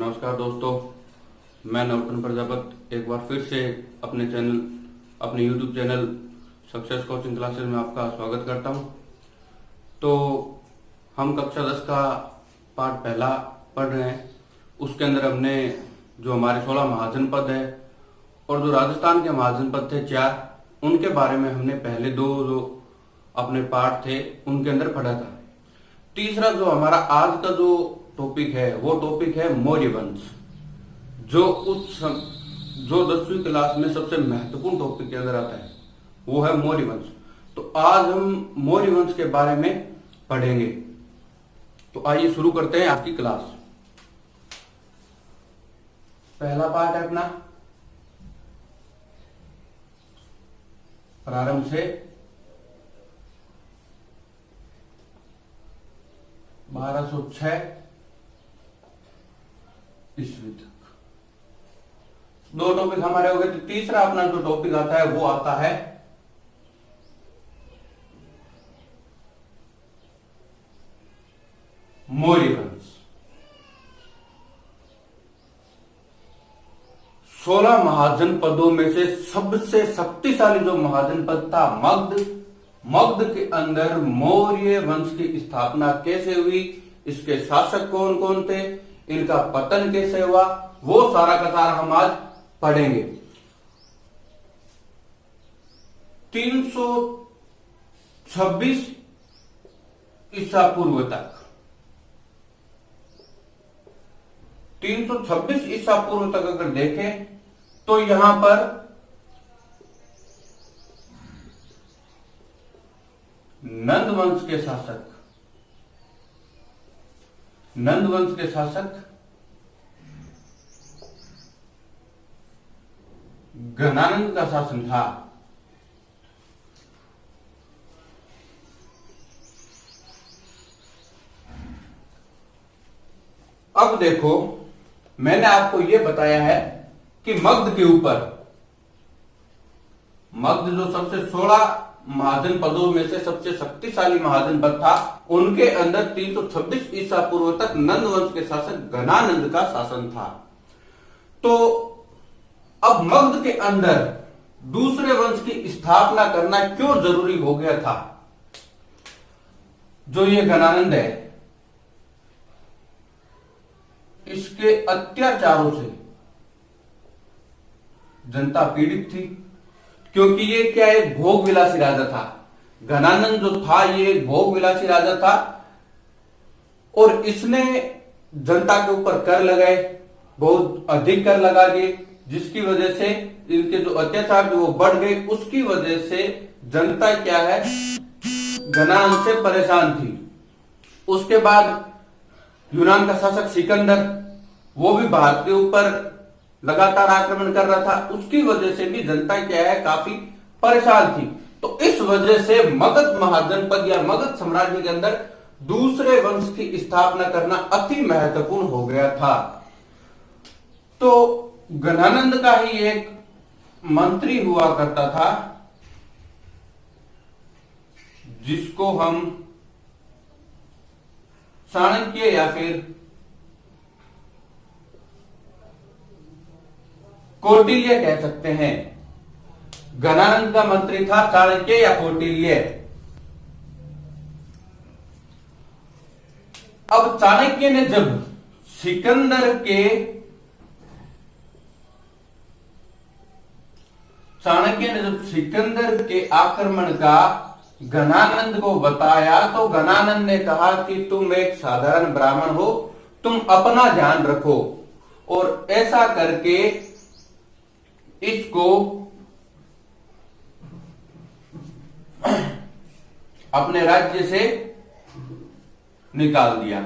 नमस्कार दोस्तों, मैं नवरत्न प्रजापत एक बार फिर से अपने YouTube channel success coaching classes में आपका स्वागत करता हूं। तो हम कक्षा 10 का पाठ पहला पढ़ रहे हैं। उसके अंदर हमने जो हमारे 16 महाजनपद है और जो राजस्थान के महाजनपद थे 4, उनके बारे में हमने पहले दो जो अपने पाठ थे उनके अंदर पढ़ा था। तीसरा जो हमारा आज का जो टॉपिक है वो टॉपिक है मौर्य वंश, जो 10वीं क्लास में सबसे महत्वपूर्ण टॉपिक के अंदर आता है, वो है मौर्य वंश। तो आज हम मौर्य वंश के बारे में पढ़ेंगे। तो आइए शुरू करते हैं आज की क्लास। पहला पाठ है अपना प्रारंभ से 1206 ईस्वी तक। दो टॉपिक हमारे हो गए। तो तीसरा अपना जो टॉपिक आता है वो आता है मौर्य वंश। 16 महाजनपदों में से सबसे शक्तिशाली जो महाजनपद था मगध के अंदर मौर्य वंश की स्थापना कैसे हुई, इसके शासक कौन कौन थे, इनका पतन कैसे हुआ, वो सारा का सारा हम आज पढ़ेंगे। 326 ईसा पूर्व तक 326 ईसा पूर्व तक अगर देखें तो यहां पर नंद वंश के शासक घनानंद का शासन था। अब देखो, मैंने आपको यह बताया है कि मगध के ऊपर, मगध जो सबसे 16 महाजनपदों में से सबसे शक्तिशाली महाजनपद था, उनके अंदर 326 ईसा पूर्व तक नंद वंश के शासक घनानंद का शासन था। तो अब मगध के अंदर दूसरे वंश की स्थापना करना क्यों जरूरी हो गया था? जो ये घनानंद है, इसके अत्याचारों से जनता पीड़ित थी, क्योंकि ये क्या एक भोग विलासी राजा था। घनानंद जो था ये भोग विलासी राजा था और इसने जनता के ऊपर कर लगाए, बहुत अधिक कर लगा दिए, जिसकी वजह से इनके जो अत्याचार जो वो बढ़ गए। उसकी वजह से जनता क्या है, घनानंद से परेशान थी। उसके बाद यूनान का शासक सिकंदर, वो भी भारत के ऊपर लगातार आक्रमण कर रहा था। उसकी वजह से भी जनता क्या है, काफी परेशान थी। तो इस वजह से मगध महाजनपद या मगध साम्राज्य के अंदर दूसरे वंश की स्थापना करना अति महत्वपूर्ण हो गया था। तो घनानंद का ही एक मंत्री हुआ करता था, जिसको हम चाणक्य या फिर कौटिल्य कह सकते हैं। घनानंद का मंत्री था चाणक्य या कौटिल्य। अब चाणक्य ने जब सिकंदर के आक्रमण का घनानंद को बताया, तो घनानंद ने कहा कि तुम एक साधारण ब्राह्मण हो, तुम अपना ध्यान रखो, और ऐसा करके इसको अपने राज्य से निकाल दिया।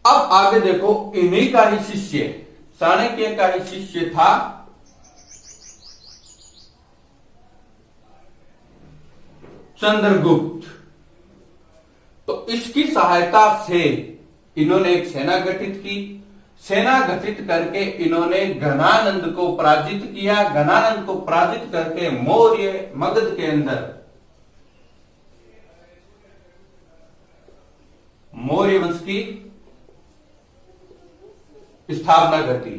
अब आगे देखो, इन्हीं का ही शिष्य, चाणक्य का ही शिष्य था चंद्रगुप्त। तो इसकी सहायता से इन्होंने एक सेना गठित की। सेना गठित करके इन्होंने घनानंद को पराजित किया। घनानंद को पराजित करके मौर्य मगध के अंदर मौर्य वंश की स्थापना कर दी।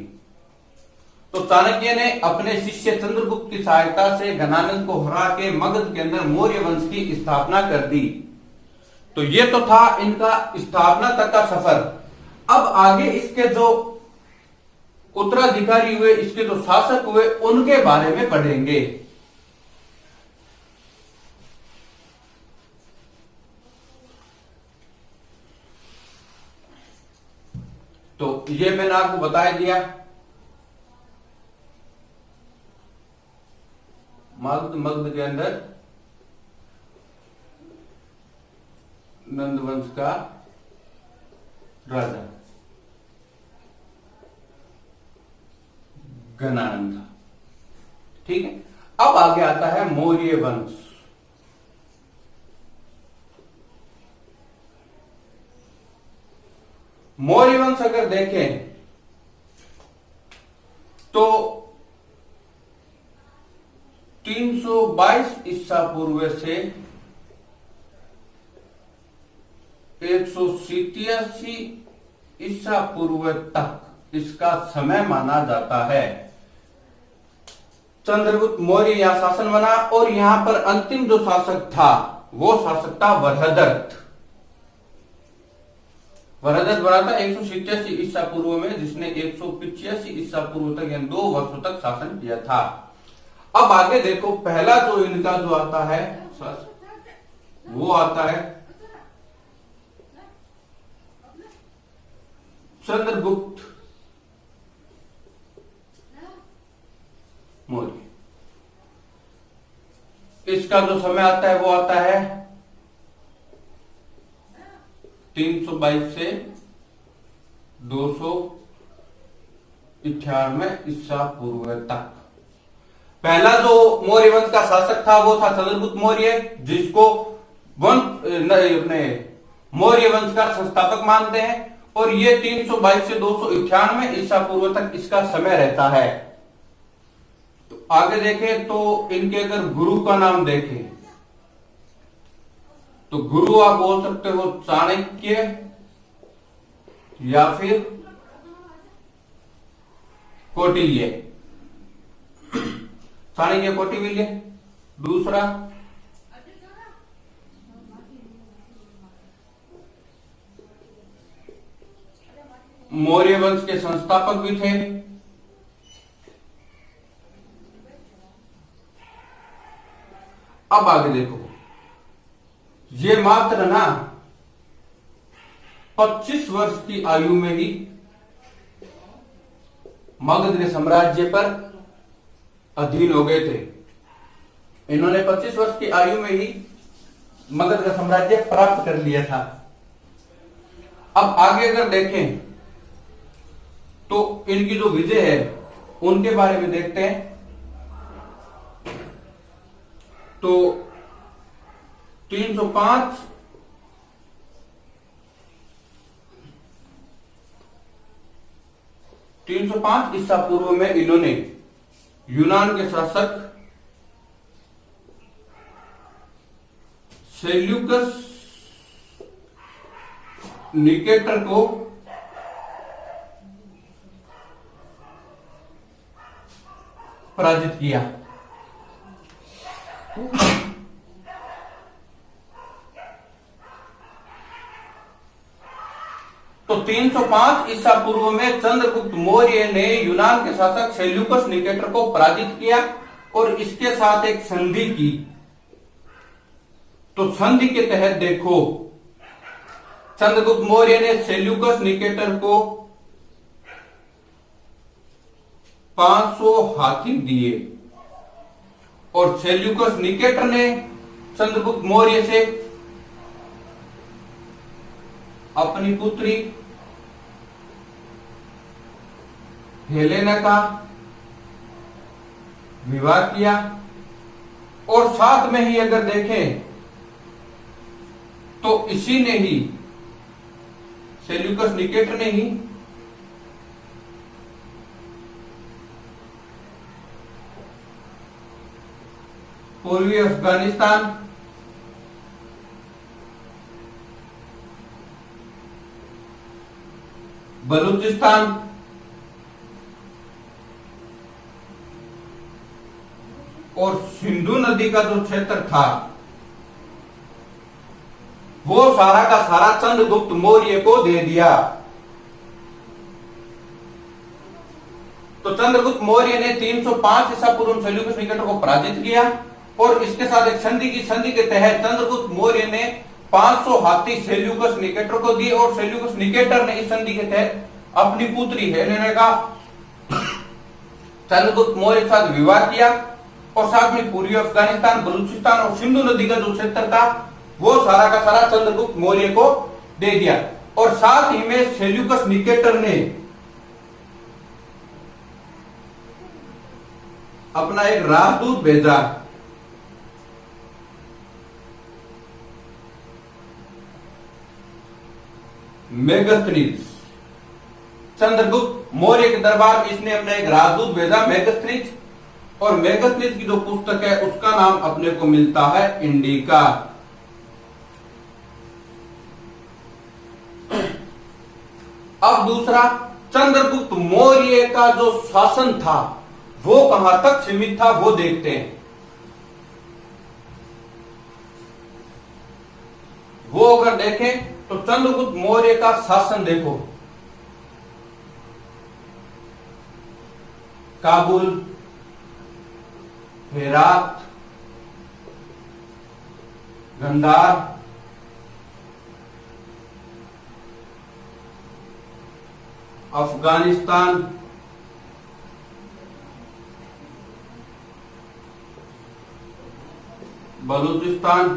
तो चाणक्य ने अपने शिष्य चंद्रगुप्त की सहायता से घनानंद को हरा के मगध के अंदर मौर्य वंश की स्थापना कर दी। तो ये तो था इनका स्थापना तक का सफर। अब आगे इसके जो उत्तराधिकारी हुए, इसके जो शासक हुए, उनके बारे में पढ़ेंगे। तो ये मैंने आपको बता दिया, मगध के अंदर नंद वंश का राजा घनानंद था। ठीक है, अब आगे आता है मौर्य वंश। मौर्य वंश अगर देखें तो 322 ईसा पूर्व से 187 ईसा पूर्व तक इसका समय माना जाता है। चंद्रगुप्त मौर्य यहां शासन बना और यहां पर अंतिम जो शासक था वो शासक था वरहदत्त। वरहदत्त बना था 187 ईसा पूर्व में, जिसने 185 ईसा पूर्व तक यानी 2 वर्षों तक शासन किया था। अब आगे देखो, पहला जो इनका जो आता है वो आता है चंद्रगुप्त मौर्य। इसका जो समय आता है वो आता है 322 से 298 ईसा पूर्व तक। पहला जो मौर्य वंश का शासक था वो था चंद्रगुप्त मौर्य, जिसको अपने मौर्य वंश का संस्थापक मानते हैं। और ये 322 से 298 ईसा पूर्व तक इसका समय रहता है। तो आगे देखें तो इनके अगर गुरु का नाम देखें तो गुरु आप बोल सकते हो चाणक्य या फिर कौटिल्य। चाणक्य कौटिल्य। दूसरा मौर्य वंश के संस्थापक भी थे अब आगे देखो, ये मात्र ना 25 वर्ष की आयु में ही मगध के साम्राज्य पर अधीन हो गए थे। इन्होंने 25 वर्ष की आयु में ही मगध का साम्राज्य प्राप्त कर लिया था। अब आगे अगर देखें तो इनकी जो विजय है उनके बारे में देखते हैं। तो 305 ईसा पूर्व में इन्होंने यूनान के शासक सेल्यूकस निकेटर को पराजित किया। तो 305 ईसा पूर्व में चंद्रगुप्त मौर्य ने यूनान के शासक सेल्यूकस निकेटर को पराजित किया और इसके साथ एक संधि की। तो संधि के तहत देखो, चंद्रगुप्त मौर्य ने सेल्यूकस निकेटर को 500 हाथी दिए और सेल्यूकस निकेटर ने चंद्रगुप्त मौर्य से अपनी पुत्री हेलेना का विवाह किया। और साथ में ही अगर देखें तो इसी ने ही, सेल्यूकस निकेटर ने ही पूर्वी अफगानिस्तान बलूचिस्तान, और सिंधु नदी का जो क्षेत्र था वो सारा का सारा चंद्रगुप्त मौर्य को दे दिया। तो चंद्रगुप्त मौर्य ने 305 ईसा पूर्व सेल्यूकस निकेटर को पराजित किया और इसके साथ एक संधि की, संधि के तहत चंद्रगुप्त मौर्य ने 500 हाथी सेल्यूकस निकेटर को दिए और सेल्यूकस निकेटर ने इस संधि के तहत अपनी पुत्री हेलेना का चंद्रगुप्त मौर्य के साथ विवाह किया और साथ में पूर्वी अफगानिस्तान, बलूचिस्तान और सिंधु नदी का जो क्षेत्र था वो सारा का सारा चंद्रगुप्त मौर्य को दे दिया। और साथ ही में सेल्यूकस निकेटर ने अपना एक राजदूत भेजा, मेगस्थनीज। चंद्रगुप्त मौर्य के दरबार में इसने अपना एक राजदूत भेजा मेगस्थनीज, और मेगस्थनीज की जो पुस्तक है उसका नाम अपने को मिलता है इंडिका। अब दूसरा, चंद्रगुप्त मौर्य का जो शासन था वो कहां तक सीमित था वो देखते हैं। वो अगर देखें तो चंद्रगुप्त मौर्य का शासन देखो, काबुल, हेरात, गंधार, अफगानिस्तान, बलूचिस्तान,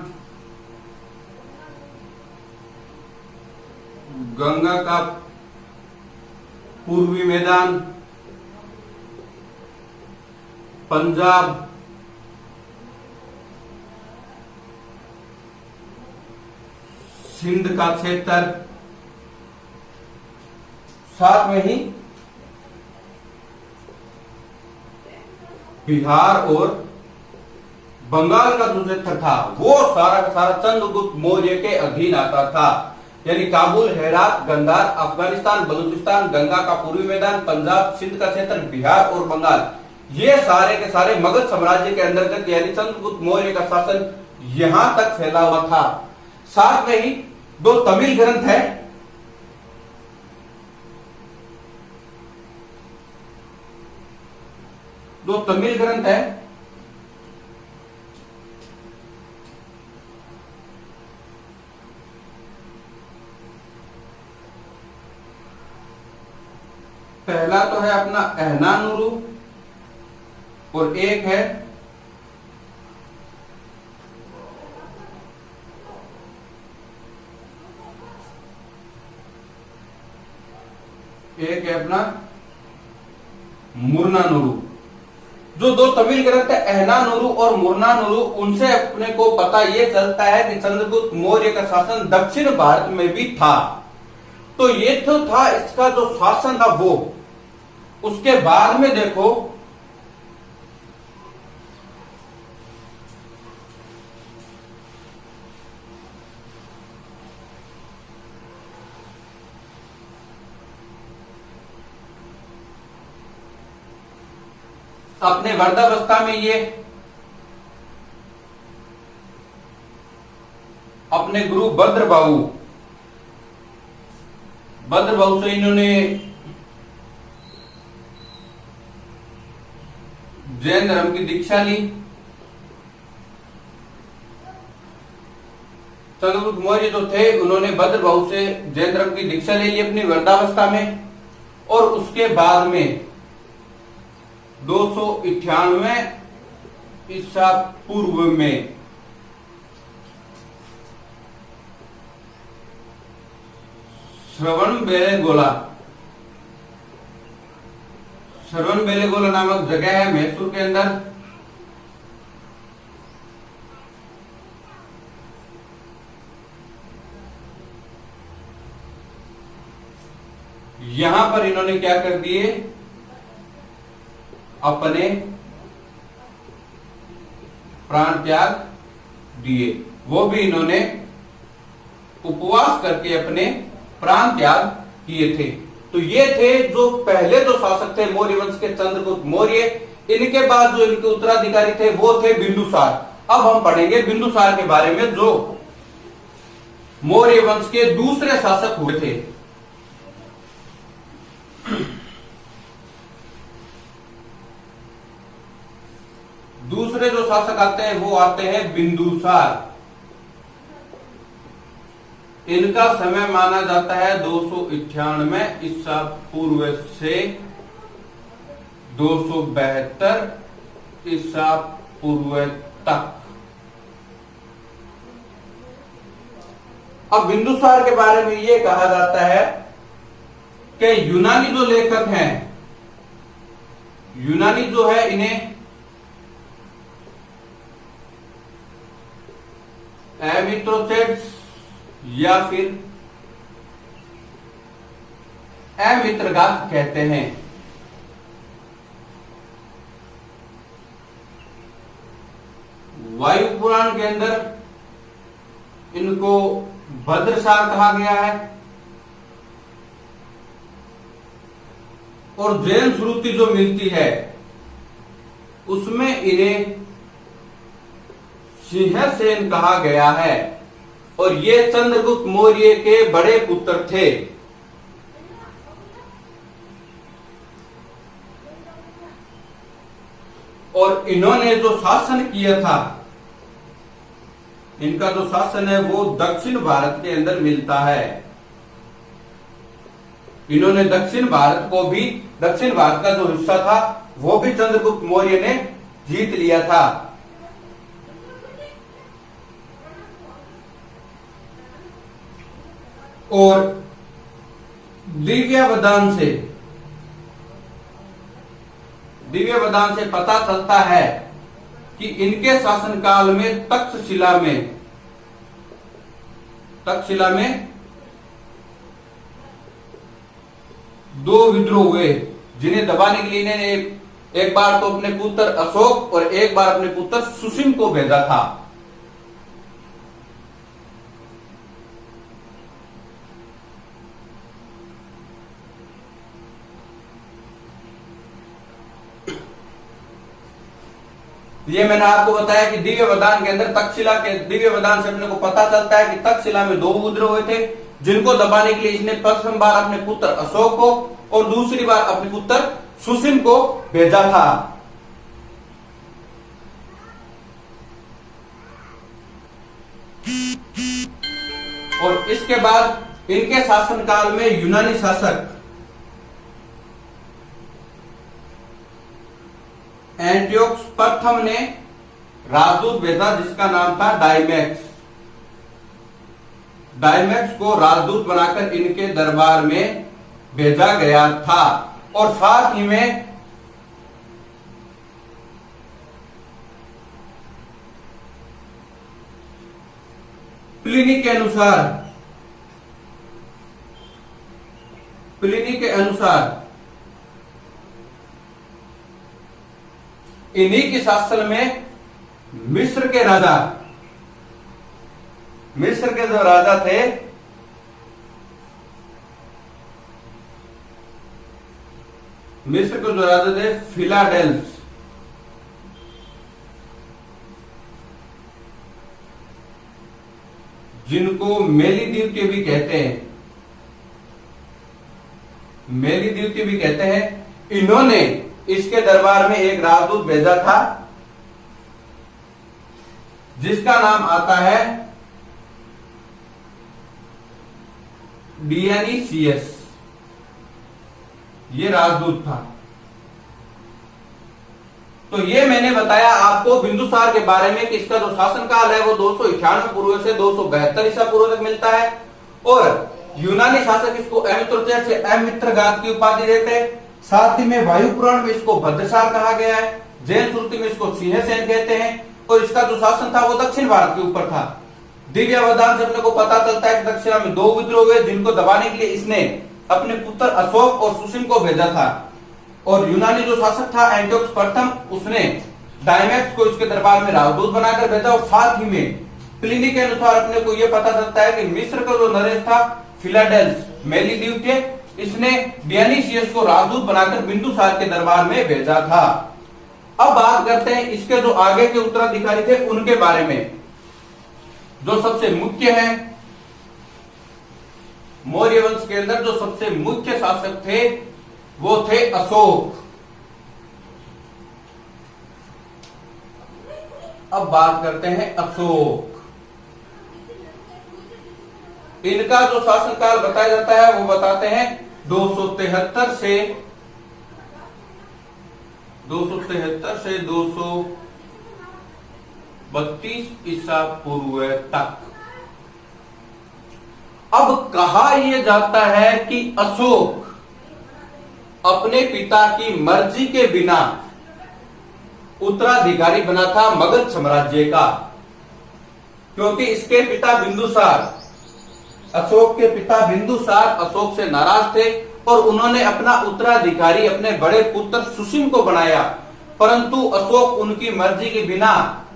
गंगा का पूर्वी मैदान, पंजाब, सिंध का क्षेत्र, साथ में ही बिहार और बंगाल का जो क्षेत्र था वो सारा का सारा चंद्रगुप्त मौर्य के अधीन आता था। यानी काबुल, हेरात, गंधार, अफगानिस्तान, बलूचिस्तान, गंगा का पूर्वी मैदान, पंजाब, सिंध का क्षेत्र, बिहार और बंगाल, ये सारे के सारे मगध साम्राज्य के अंतर्गत, यानी चंद्रगुप्त मौर्य का शासन यहां तक फैला हुआ था। साथ में ही दो तमिल ग्रंथ है, दो तमिल ग्रंथ है, पहला तो है अपना अहनानुरु और एक है अपना मुर्नानुरु। जो दो तमिल ग्रंथ है अहनानुरु और मुर्नानुरु, उनसे अपने को पता यह चलता है कि चंद्रगुप्त मौर्य का शासन दक्षिण भारत में भी था। तो ये तो था इसका जो शासन था वो। उसके बाद में देखो अपने वृद्धावस्था में ये अपने गुरु भद्रबाहु से इन्होंने जैन धर्म की दीक्षा ली। चंद्रगुप्त मौर्य जो थे उन्होंने भद्रबाहु से जैन धर्म की दीक्षा ले ली अपनी वृद्धावस्था में, और उसके बाद में 298 ईसा पूर्व में श्रवणबेलगोला नामक जगह है मैसूर के अंदर। यहां पर इन्होंने क्या कर दिए, अपने प्राण त्याग दिए। वो भी इन्होंने उपवास करके अपने प्राण त्याग किए थे। तो ये थे जो पहले जो शासक थे मौर्य वंश के, चंद्रगुप्त मौर्य। इनके बाद जो इनके उत्तराधिकारी थे वो थे बिंदुसार। अब हम पढ़ेंगे बिंदुसार के बारे में, जो मौर्य वंश के दूसरे शासक हुए थे। दूसरे जो शासक आते हैं वो आते हैं बिंदुसार। इनका समय माना जाता है 298 ईसा पूर्व से 272 ईसा पूर्व तक। अब बिंदुसार के बारे में यह कहा जाता है कि यूनानी जो लेखक हैं, यूनानी जो है इन्हें एमिथ्रोसेट्स या फिर अमित्रगाथ कहते हैं। वायु पुराण के अंदर इनको भद्रसार कहा गया है और जैन श्रुति जो मिलती है उसमें इन्हें सिंहसेन कहा गया है और ये चंद्रगुप्त मौर्य के बड़े पुत्र थे। और इन्होंने जो शासन किया था, इनका जो शासन है वो दक्षिण भारत के अंदर मिलता है। इन्होंने दक्षिण भारत को भी, दक्षिण भारत का जो हिस्सा था वो भी चंद्रगुप्त मौर्य ने जीत लिया था। और दिव्यावदान से पता चलता है कि इनके शासनकाल में तक्षशिला में 2 विद्रोह हुए, जिन्हें दबाने के लिए इन्होंने एक बार तो अपने पुत्र अशोक और एक बार अपने पुत्र सुसीम को भेजा था। ये मैंने आपको बताया कि दिव्यवदान के अंदर दिव्यवदान से अपने को पता चलता है कि तक्षशिला में 2 विद्रोह हुए थे, जिनको दबाने के लिए इसने प्रथम बार अपने पुत्र अशोक को और दूसरी बार अपने पुत्र सुसीम को भेजा था। और इसके बाद इनके शासनकाल में यूनानी शासक एंटियोकस प्रथम ने राजदूत भेजा जिसका नाम था डायमैक्स। डायमैक्स को राजदूत बनाकर इनके दरबार में भेजा गया था। और साथ ही में प्लिनी के अनुसार इन्हीं के शासन में मिस्र के जो राजा थे फिलाडेल्स, जिनको मेलीद्वीपीय भी कहते हैं, इन्होंने इसके दरबार में एक राजदूत भेजा था जिसका नाम आता है डियनीसियस। ये राजदूत था। तो ये मैंने बताया आपको बिंदुसार के बारे में कि इसका जो शासनकाल है वो 298 पूर्व से 272 ईसा पूर्व तक मिलता है। और यूनानी शासक इसको एमिथ्रोसेट्स से अमित्रगाथ की उपाधि देते हैं। साथ ही में वायु पुराण में इसको भद्रसार कहा गया है, जैन श्रुति में इसको सिंहसेन कहते हैं। और इसका जो शासन था वो दक्षिण भारत के ऊपर था। दिव्यावदान से अपने को पता चलता है कि दक्षिणा में 2 विद्रोह हुए, जिनको दबाने के लिए इसने अपने पुत्र अशोक और सुसीम को भेजा था। और यूनानी जो शासक था एंटियोकस प्रथम, उसने डायमैक्स को इसके दरबार में राजदूत बनाकर भेजा। और साथ ही में प्लिनी के अनुसार अपने को यह पता चलता है कि मिस्र का जो नरेश था फिलाडेल्स मेलीद्वीपीय, इसने डियोनिसियस को राजदूत बनाकर बिंदुसार के दरबार में भेजा था। अब बात करते हैं इसके जो आगे के उत्तराधिकारी थे उनके बारे में। जो सबसे मुख्य है, मौर्य वंश के अंदर जो सबसे मुख्य शासक थे वो थे अशोक। अब बात करते हैं अशोक। इनका जो शासनकाल बताया जाता है वो बताते हैं 273 से 232 ईसा पूर्व तक। अब कहा यह जाता है कि अशोक अपने पिता की मर्जी के बिना उत्तराधिकारी बना था मगध साम्राज्य का, क्योंकि इसके पिता बिंदुसार, अशोक के पिता बिंदुसार अशोक से नाराज थे और उन्होंने अपना उत्तराधिकारी अपने बड़े पुत्र सुसीम को बनाया, परंतु अशोक उनकी मर्जी के बिना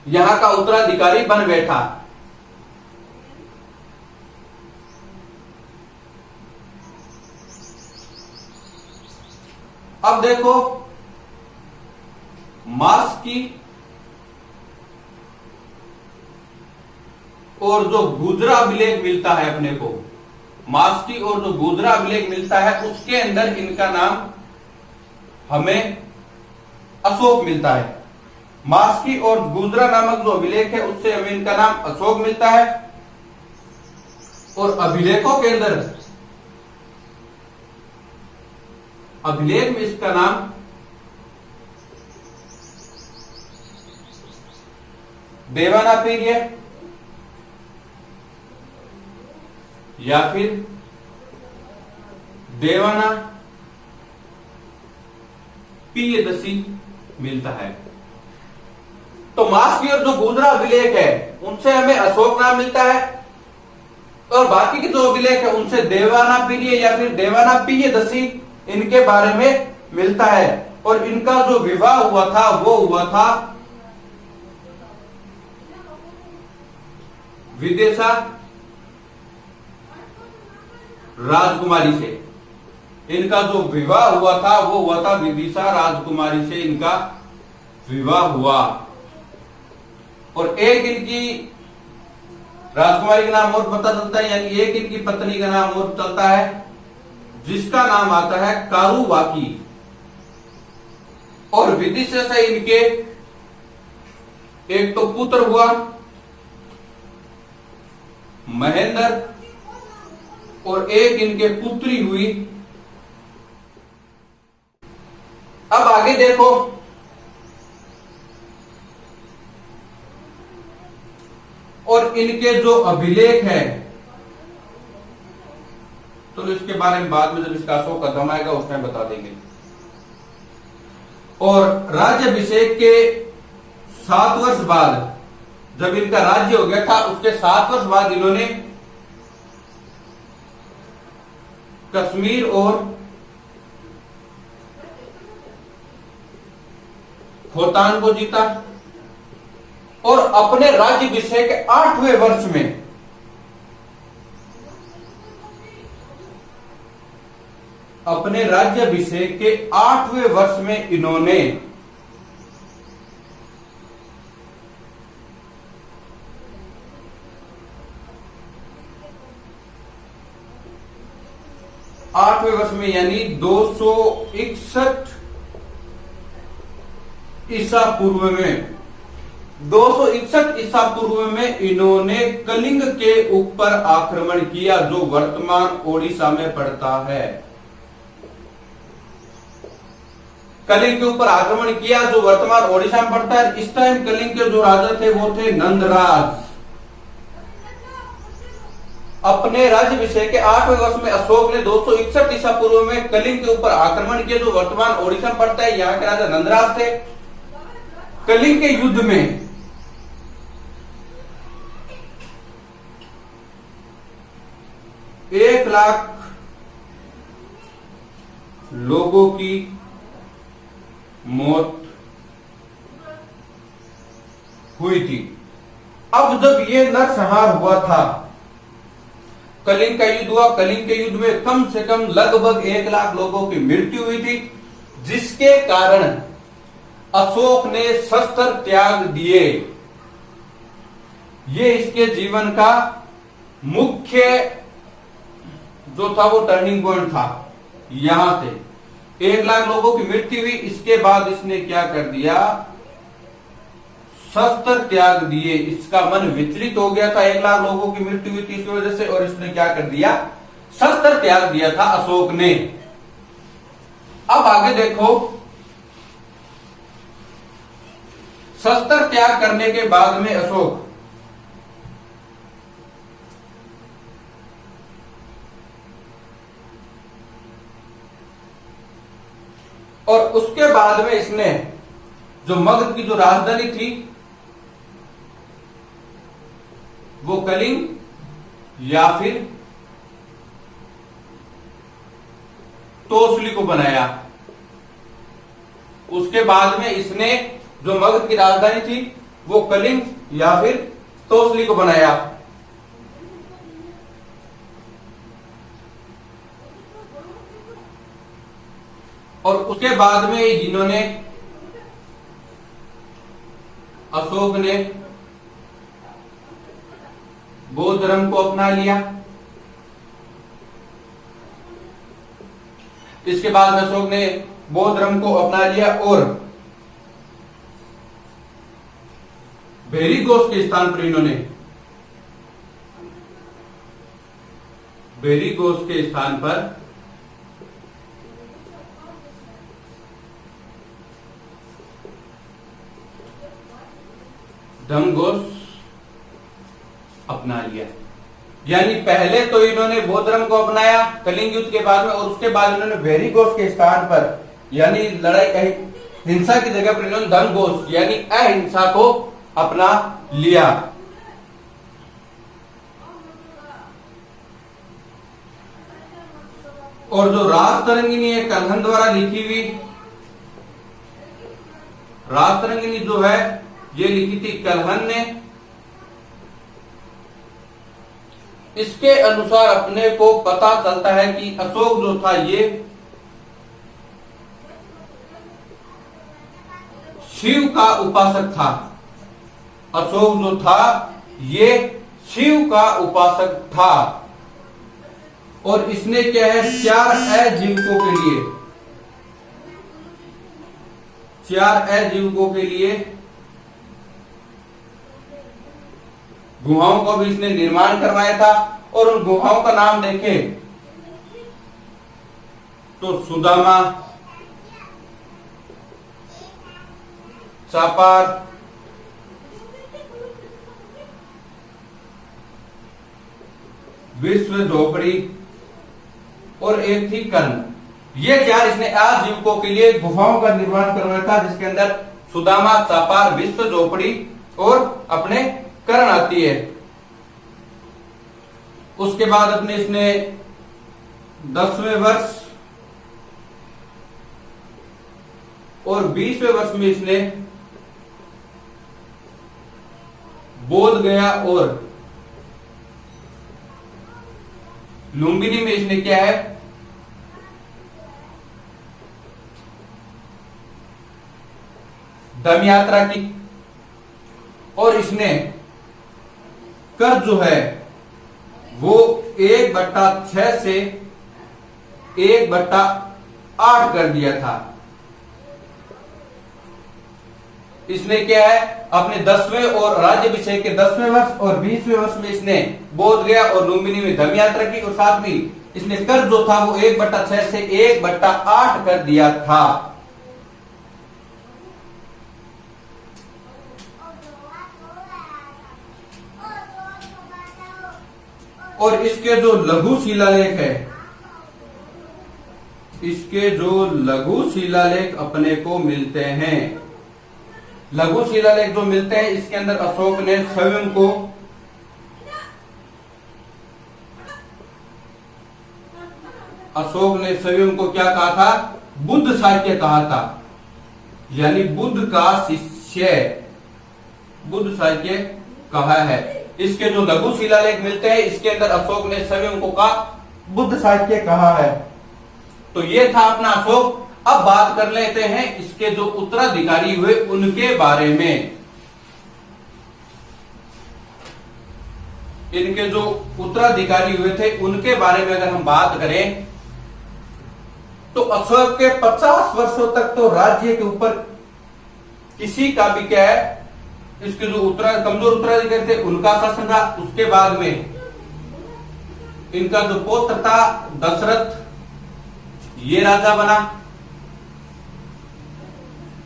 यहां का उत्तराधिकारी बन बैठा। अब देखो मार्स की और जो गुजरा अभिलेख मिलता है अपने को, मार्स की और जो गुजरा अभिलेख मिलता है उसके अंदर इनका नाम हमें अशोक मिलता है। मार्स की और गुजरा नामक जो अभिलेख है उससे हमें इनका नाम अशोक मिलता है। और अभिलेखों के अंदर अभिलेख में इसका नाम देवाना पीरियड या फिर देवाना पियदसी मिलता है। तो मार्स की और जो गुजरा अभिलेख है उनसे हमें अशोक नाम मिलता है और बाकी के जो अभिलेख है उनसे देवाना पीरियड या फिर देवाना पियदसी इनके बारे में मिलता है। और इनका जो विवाह हुआ था वो हुआ था विदिशा राजकुमारी से। इनका जो विवाह हुआ था वो हुआ था विदिशा राजकुमारी से इनका विवाह हुआ। और एक इनकी राजकुमारी का नाम और पता चलता है, यानी एक इनकी पत्नी का नाम और चलता है जिसका नाम आता है कारुवाकी। और विदिशा से इनके एक तो पुत्र हुआ महेंद्र और एक इनके पुत्री हुई। अब आगे देखो और इनके जो अभिलेख है तो इसके बारे में बाद में जब इसका अशोक का दम आएगा उस टाइम बता देंगे। और राज्याभिषेक के 7 वर्ष बाद जब इनका राज्य हो गया था उसके 7 वर्ष बाद इन्होंने कश्मीर और खोतान को जीता। और अपने राज्याभिषेक के 8वें वर्ष में अपने राज्याभिषेक के 8वें वर्ष में इन्होंने आठवें वर्ष में यानी 261 ईसा पूर्व में 261 ईसा पूर्व में इन्होंने कलिंग के ऊपर आक्रमण किया जो वर्तमान ओडिशा में पड़ता है। कलिंग के ऊपर आक्रमण किया जो वर्तमान ओडिशा में पड़ता है। इस टाइम कलिंग के जो राजा थे वो थे नंदराज। अपने राज्याभिषेक के 8वें वर्ष में अशोक ने 261 ईसा पूर्व में कलिंग के ऊपर आक्रमण किया जो वर्तमान ओडिशा में पड़ता है। यहाँ के राजा नंदराज थे। कलिंग के युद्ध में एक लाख लोगों की मौत हुई थी। अब जब ये नरसंहार हुआ था कलिंग का युद्ध हुआ। कलिंग के युद्ध में कम से कम लगभग 1 लाख लोगों की मृत्यु हुई थी, जिसके कारण अशोक ने शस्त्र त्याग दिए। ये इसके जीवन का मुख्य जो था वो टर्निंग पॉइंट था। यहां से 1 लाख लोगों की मृत्यु हुई। इसके बाद इसने क्या कर दिया, शस्त्र त्याग दिए। इसका मन विचलित हो गया था, 1 लाख लोगों की मृत्यु हुई थी इसकी वजह से, और इसने क्या कर दिया, शस्त्र त्याग दिया था अशोक ने। अब आगे देखो, शस्त्र त्याग करने के बाद में अशोक और उसके बाद में इसने जो मगध की जो राजधानी थी वो कलिंग या फिर तोसली को बनाया। उसके बाद में इसने जो मगध की राजधानी थी वो कलिंग या फिर तोसली को बनाया। और उसके बाद में जिन्होंने अशोक ने बौद्ध धर्म को अपना लिया। इसके बाद में अशोक ने बौद्ध धर्म को अपना लिया और भेरीघोष के स्थान पर इन्होंने भेरीघोष के स्थान पर धम्मघोष अपना लिया। यानी पहले तो इन्होंने बौद्ध धर्म को अपनाया कलिंग युद्ध के बाद में, और उसके बाद इन्होंने भेरीघोष के स्थान पर यानी लड़ाई हिंसा की जगह पर इन्होंने धम्मघोष यानी अहिंसा को अपना लिया। और जो राजतरंगिणी है कलहन द्वारा लिखी हुई, राजतरंगिणी जो है ये लिखी थी कलहन ने। इसके अनुसार अपने को पता चलता है कि अशोक जो था ये शिव का उपासक था। अशोक जो था ये शिव का उपासक था। और इसने क्या है, 4 अजीविकों के लिए 4 अजीविकों के लिए गुहाओं का भी इसने निर्माण करवाया था। और उन गुहाओं का नाम देखें तो सुदामा, चापार, विश्व झोपड़ी और एक थी कर्ण। ये 4 इसने आजीविकों के लिए गुफाओं का निर्माण करवाया था, जिसके अंदर सुदामा, चापार, विश्व झोपड़ी और अपने कर्ण आती है। उसके बाद अपने इसने 10वें वर्ष और 20वें वर्ष में इसने बोध गया और लुम्बिनी में इसने क्या है, धम्म यात्रा की। और इसने कर जो है वो 1/6 से 1/8 कर दिया था। इसने क्या है, अपने 10वें और राज्याभिषेक के 10वें वर्ष और 20वें वर्ष में इसने बोध गया और लुम्बिनी में धम्म यात्रा की। और साथ में इसने कर जो था वो 1/6 से 1/8 कर दिया था। और इसके जो लघु शिलालेख है, इसके जो लघु शिलालेख अपने को मिलते हैं, लघु शिलालेख जो मिलते हैं इसके अंदर अशोक ने स्वयं को क्या कहा था, बुद्ध शाक्य कहा था। यानी बुद्ध का शिष्य, बुद्ध शाक्य कहा है। इसके जो लघु शिलालेख मिलते हैं, इसके अंदर अशोक ने सभी अंकों का बुद्ध साहित्य कहा है। तो ये था अपना अशोक। अब बात कर लेते हैं इसके जो उत्तराधिकारी हुए उनके बारे में। इनके जो उत्तराधिकारी हुए थे उनके बारे में अगर हम बात करें तो अशोक के 50 वर्षों तक तो राज्य के ऊपर किसी का भी क्या है, इसके जो कमजोर उत्तराधिकारी थे उनका शासन रहा। उसके बाद में इनका जो पुत्र था दशरथ, ये राजा बना।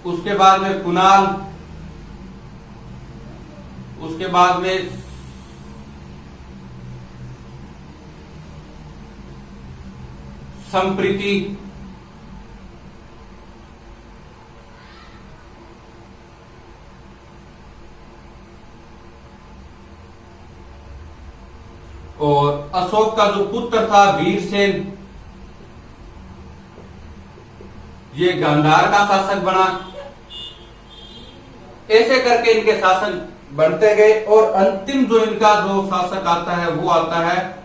उसके बाद में कुणाल, उसके बाद में संप्रीति, और अशोक का जो पुत्र था वीरसेन, ये गांधार का शासक बना। ऐसे करके इनके शासन बढ़ते गए और अंतिम जो इनका जो शासक आता है वो आता है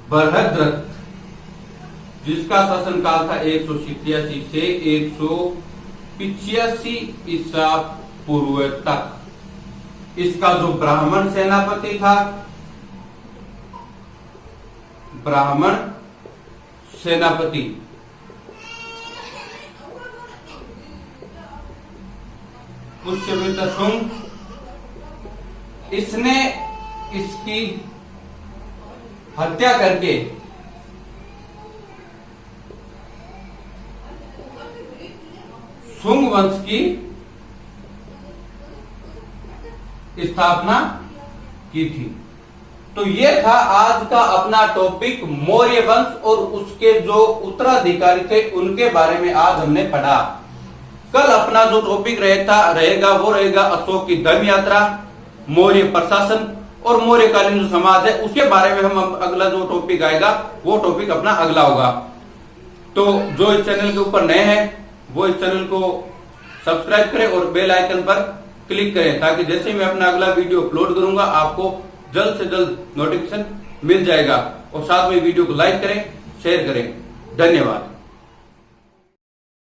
बृहद्रथ, जिसका शासन काल था 187 से 185 ईसा पूर्व तक। इसका जो ब्राह्मण सेनापति था, ब्राह्मण सेनापति, पुष्यमित्र शुंग, इसने इसकी हत्या करके शुंग वंश की स्थापना की थी। तो ये था आज का अपना टॉपिक मौर्य वंश और उसके जो उत्तराधिकारी थे उनके बारे में आज हमने पढ़ा। कल अपना जो टॉपिक रहेगा वो रहेगा अशोक की धर्म यात्रा, मौर्य प्रशासन और मौर्यकालीन जो समाज है उसके बारे में हम अगला जो टॉपिक आएगा वो टॉपिक अपना अगला होगा। तो जो इस चैनल के ऊपर नए हैं वो इस चैनल को सब्सक्राइब करें और बेल आइकन पर क्लिक करें, ताकि जैसे मैं अपना अगला वीडियो अपलोड करूंगा आपको जल्द से जल्द नोटिफिकेशन मिल जाएगा। और साथ में वीडियो को लाइक करें, शेयर करें। धन्यवाद।